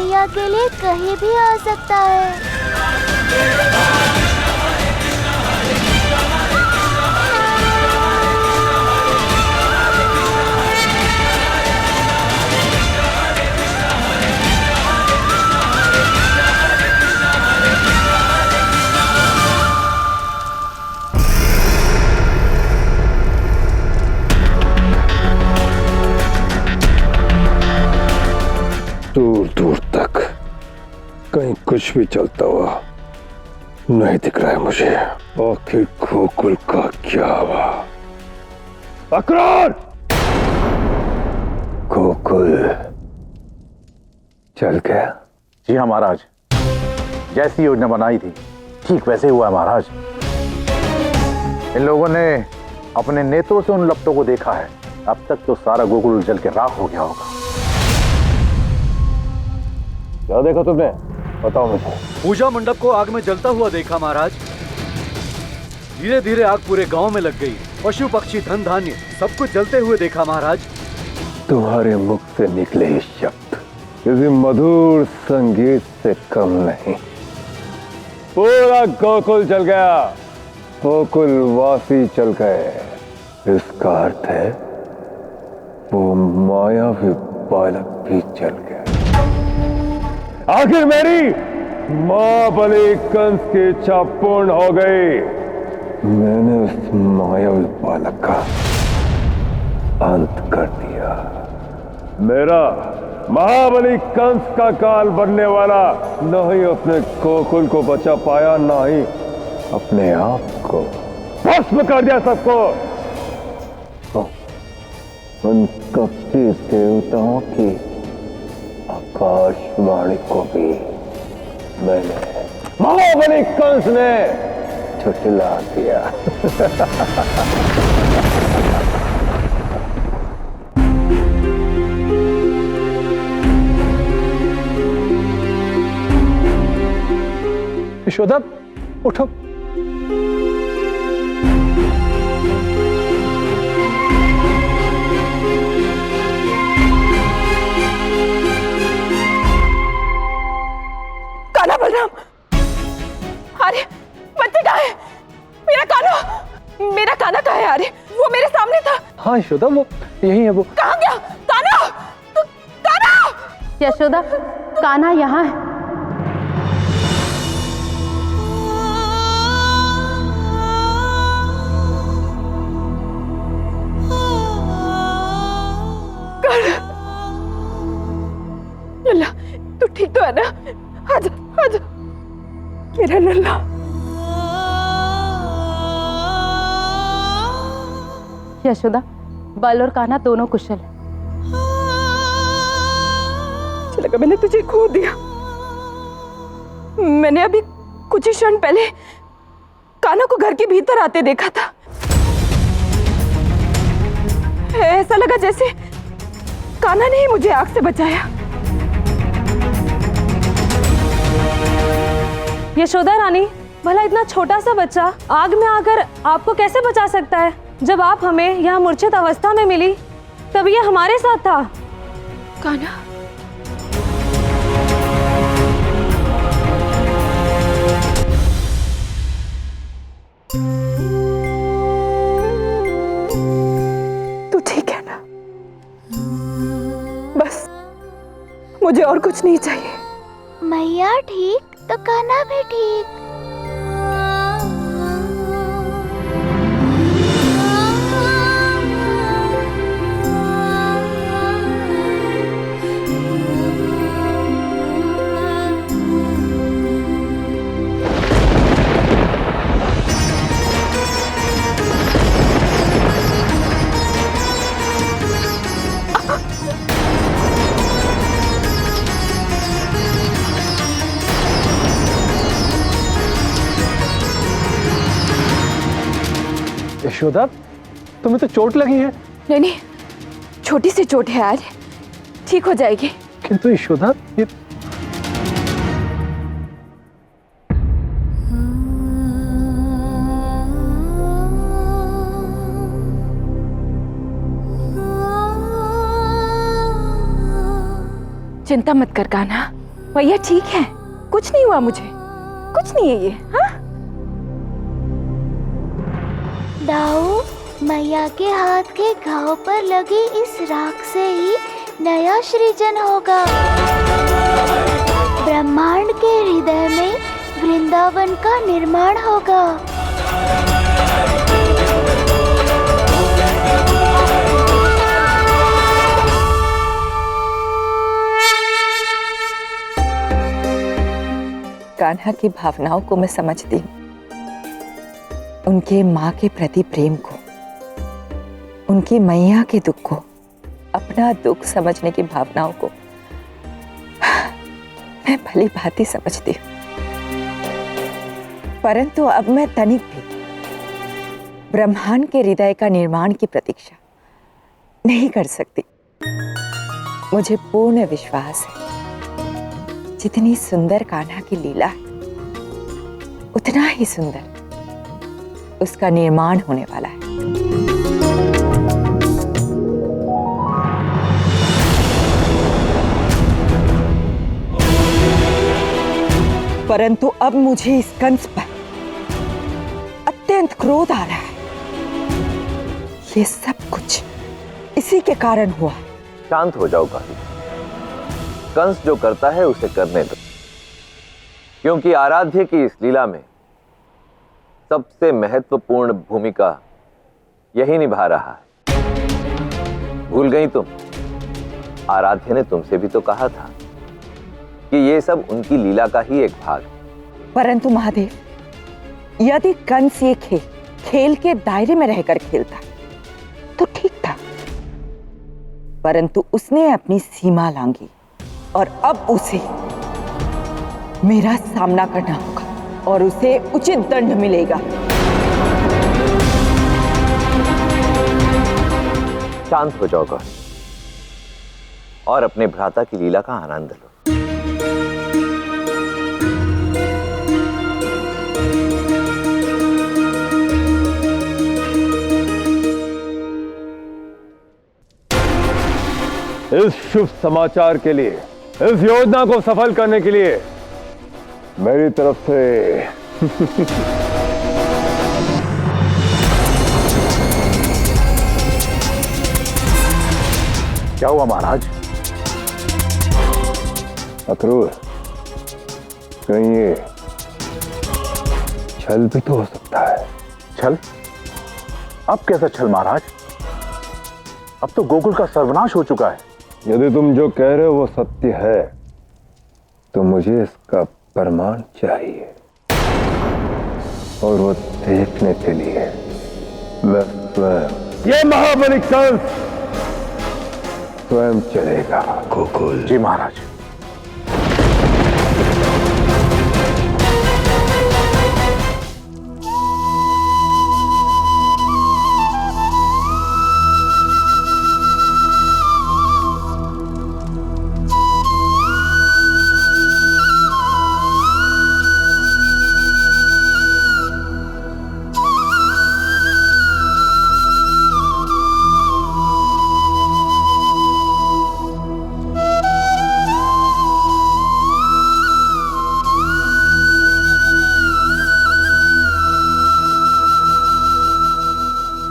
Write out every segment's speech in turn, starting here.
मैया के लिए कहीं भी आ सकता है। दूर दूर तक कहीं कुछ भी चलता हुआ नहीं दिख रहा है मुझे। आखिर गोकुल का क्या हुआ? अकरार! गोकुल चल गया? जी हाँ महाराज, जैसी योजना बनाई थी ठीक वैसे हुआ है महाराज। इन लोगों ने अपने नेत्रों से उन लपटों को देखा है। अब तक तो सारा गोकुल जल के राख हो गया होगा। क्या देखा तुमने? बताओ मुझे। पूजा मंडप को आग में जलता हुआ देखा महाराज। धीरे धीरे आग पूरे गांव में लग गई। पशु पक्षी धन धान्य सब कुछ जलते हुए देखा महाराज। तुम्हारे मुख से निकले ये शब्द किसी मधुर संगीत से कम नहीं। पूरा गोकुल जल गया, गोकुल वासी जल गए। इसका अर्थ है वो मायावी बालक भी जल गया। आखिर मेरी महाबली कंस की इच्छा पूर्ण हो गई। मैंने उस मायावी बालक का अंत कर दिया। मेरा महाबली कंस का काल बनने वाला न ही अपने गोकुल को बचा पाया, न ही अपने आप को भस्म कर दिया सबको। उन कपटी देवताओं की आकाशवाणी को भी मैंने महाबली कंस ने झुठला दिया। यशोदा उठो। कान्हा बलराम, अरे बच्चे कहाँ है? मेरा कान्हा कहाँ है? अरे वो मेरे सामने था। हाँ यशोदा वो यही है। वो कहाँ गया? कान्हा, कान्हा! यशोदा, कान्हा यहाँ है। लल्ला, तू ठीक तो है ना? आजा, आजा, मेरा लल्ला। यशोदा, बल और कान्हा दोनों कुशल है। लगा मैंने तुझे खो दिया। मैंने अभी कुछ ही क्षण पहले कान्हा को घर के भीतर आते देखा था। ऐसा लगा जैसे कान्हा ने ही मुझे आग से बचाया। यशोदा रानी, भला इतना छोटा सा बच्चा आग में आकर आपको कैसे बचा सकता है? जब आप हमें यहाँ मूर्छित अवस्था में मिली तब ये हमारे साथ था। कान्हा, तू ठीक है ना? बस मुझे और कुछ नहीं चाहिए। मैया ठीक तो कान्हा भी ठीक। यशोदा, तुम्हें तो चोट लगी है। नहीं नहीं, छोटी सी चोट है यार, ठीक हो जाएगी। किंतु यशोदा, ये चिंता मत कर कान्हा, भैया ठीक है, कुछ नहीं हुआ मुझे, कुछ नहीं है ये। हाँ दाऊ, मैया के हाथ के घाव पर लगी इस राख से ही नया सृजन होगा। ब्रह्मांड के हृदय में वृंदावन का निर्माण होगा। कान्हा की भावनाओं को मैं समझती हूँ, उनके माँ के प्रति प्रेम को, उनकी मैया के दुख को, अपना दुख समझने की भावनाओं को मैं भली भांति समझती हूँ। परंतु अब मैं तनिक भी ब्रह्मांड के हृदय का निर्माण की प्रतीक्षा नहीं कर सकती। मुझे पूर्ण विश्वास है, जितनी सुंदर कान्हा की लीला है, उतना ही सुंदर उसका निर्माण होने वाला है। परंतु अब मुझे इस कंस पर अत्यंत क्रोध आ रहा है। ये सब कुछ इसी के कारण हुआ। शांत हो जाओ कान्हा। कंस जो करता है उसे करने दो, क्योंकि आराध्य की इस लीला में सबसे महत्वपूर्ण भूमिका यही निभा रहा है। भूल गई तुम? आराध्य ने तुमसे भी तो कहा था कि ये सब उनकी लीला का ही एक भाग है। परंतु महादेव, यदि कंस ये खेल के दायरे में रहकर खेलता तो ठीक था, परंतु उसने अपनी सीमा लांघी और अब उसे मेरा सामना करना होगा और उसे उचित दंड मिलेगा। शांत हो जाओ गौरी और अपने भ्राता की लीला का आनंद लो। इस शुभ समाचार के लिए, इस योजना को सफल करने के लिए मेरी तरफ से क्या हुआ महाराज? अक्रूर, कहीं ये छल भी तो हो सकता है। छल? अब कैसा छल महाराज? अब तो गोकुल का सर्वनाश हो चुका है। यदि तुम जो कह रहे हो वो सत्य है तो मुझे इसका प्रमाण चाहिए, और वो देखने के लिए मैं स्वयं, ये महाबली कंस स्वयं चलेगा गोकुल। जी महाराज।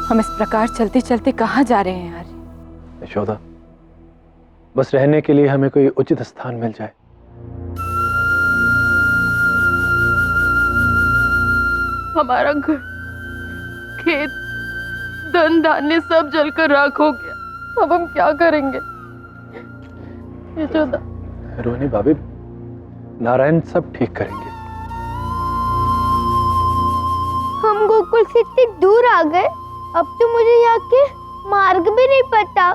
हम इस प्रकार चलते चलते कहाँ जा रहे हैं यार? यशोदा, बस रहने के लिए हमें कोई उचित स्थान मिल जाए। हमारा घर, खेत, धन धान्य सब जलकर राख हो गया। अब हम क्या करेंगे? यशोदा। रोहिणी भाभी, नारायण सब ठीक करेंगे। हम गोकुल से इतनी दूर आ गए, अब तो मुझे यहाँ के मार्ग भी नहीं पता।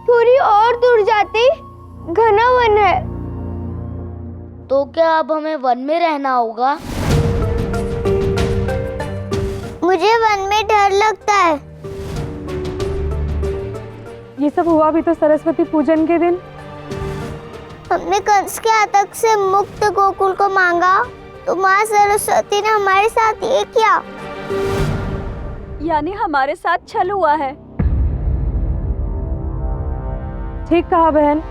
थोड़ी और दूर जाते घना वन है। तो क्या अब हमें वन में रहना होगा? मुझे वन में डर लगता है। ये सब हुआ भी तो सरस्वती पूजन के दिन। हमने कंस के आतंक से मुक्त गोकुल को मांगा तो माँ सरस्वती ने हमारे साथ ये किया। यानी हमारे साथ छल हुआ है। ठीक कहा बहन,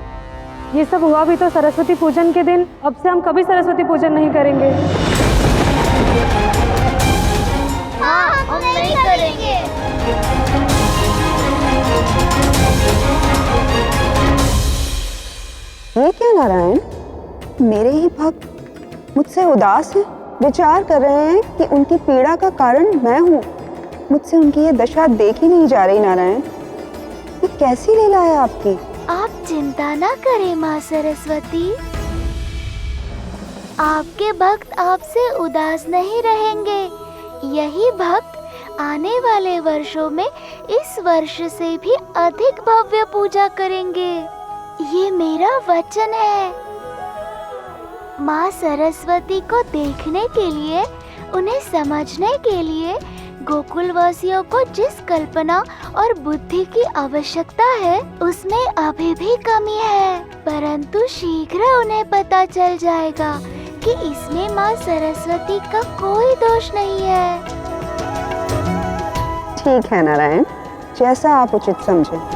ये सब हुआ भी तो सरस्वती पूजन के दिन। अब से हम कभी सरस्वती पूजन नहीं करेंगे। हाँ, हम नहीं करेंगे। ये क्या नारायण, मेरे ही भक्त मुझसे उदास हैं, विचार कर रहे हैं कि उनकी पीड़ा का कारण मैं हूँ। मुझसे उनकी ये दशा देखी नहीं जा रही। नारायण, ये कैसी लीला है आपकी? आप चिंता ना करें माँ सरस्वती, आपके भक्त आपसे उदास नहीं रहेंगे। यही भक्त आने वाले वर्षों में इस वर्ष से भी अधिक भव्य पूजा करेंगे। ये मेरा वचन है। माँ सरस्वती को देखने के लिए, उन्हें समझने के लिए गोकुल वासियों को जिस कल्पना और बुद्धि की आवश्यकता है उसमें अभी भी कमी है, परंतु शीघ्र उन्हें पता चल जाएगा कि इसमें माँ सरस्वती का कोई दोष नहीं है। ठीक है नारायण, जैसा आप उचित समझें।